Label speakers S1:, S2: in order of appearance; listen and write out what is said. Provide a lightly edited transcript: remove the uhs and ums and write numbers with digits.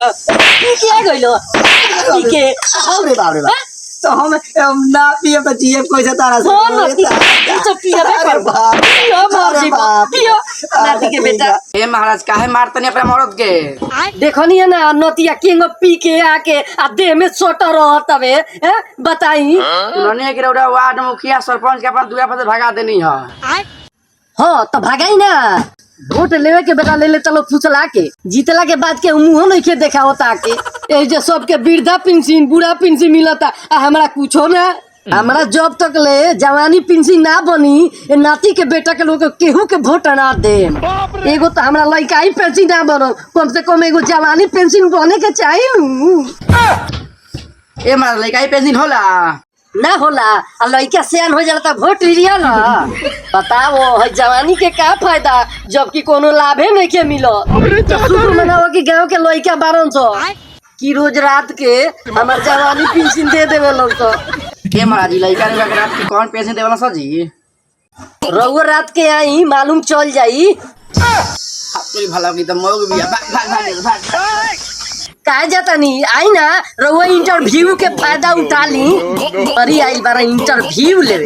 S1: क्या गइलो ठीक है
S2: बाप रे बाप तो हम ना पिए बचिए पैसा तारा से
S1: कौन नती तो पिया बे कर पिया मार जी पिया नाती के बेटा
S3: ए महाराज काहे मारतनी अपने मरद के
S1: देखो नहीं है ना नतिया किंग पी के आके आ देह में सोटा रहत हवे हैं बताई
S3: उन्होंने के रौड़ा वार्ड मुखिया सरपंच के अपन दुआ पर भगा देनी है
S1: हां तो भागाई ना वोट लेवे के बेटा ले ले चलो फुसला के जीतला के बाद के मुंह नहीं के देखा होता के ए जे सबके वृद्धा पेंशन बूढ़ा पेंशन मिलता आ हमरा कुछो ना हमरा जब तक ले जवानी पेंशन ना बनी ए नाती के बेटा के लोग केहू के वोट ना दे एगो तो हमरा लइकाई पेंशन ना बनो कम से कम एगो जवानी पेंशन बने के चाहिए
S3: ए मार लइकाई पेंशन होला
S1: ना होला आ लइका सियान हो जाला त वोट लिया ना बताओ है जवानी के का फायदा जबकि कोनो लाभे नहीं के मिलो तो शुरू मनाओ कि गांव के लइका 1200 की रोज रात के हमार जवानी पेंशन दे देवे लोग तो
S3: ए महाराज लइका ने रात के कौन पेंशन देवला सजी
S1: रउआ रात के आई मालूम चल जाई
S3: तोरी भला की त मौग बिया भाग
S1: काहे जाता नहीं आई ना रउआ इंटरव्यू के फायदा उठा ली अरे आई बारा इंटरव्यू ले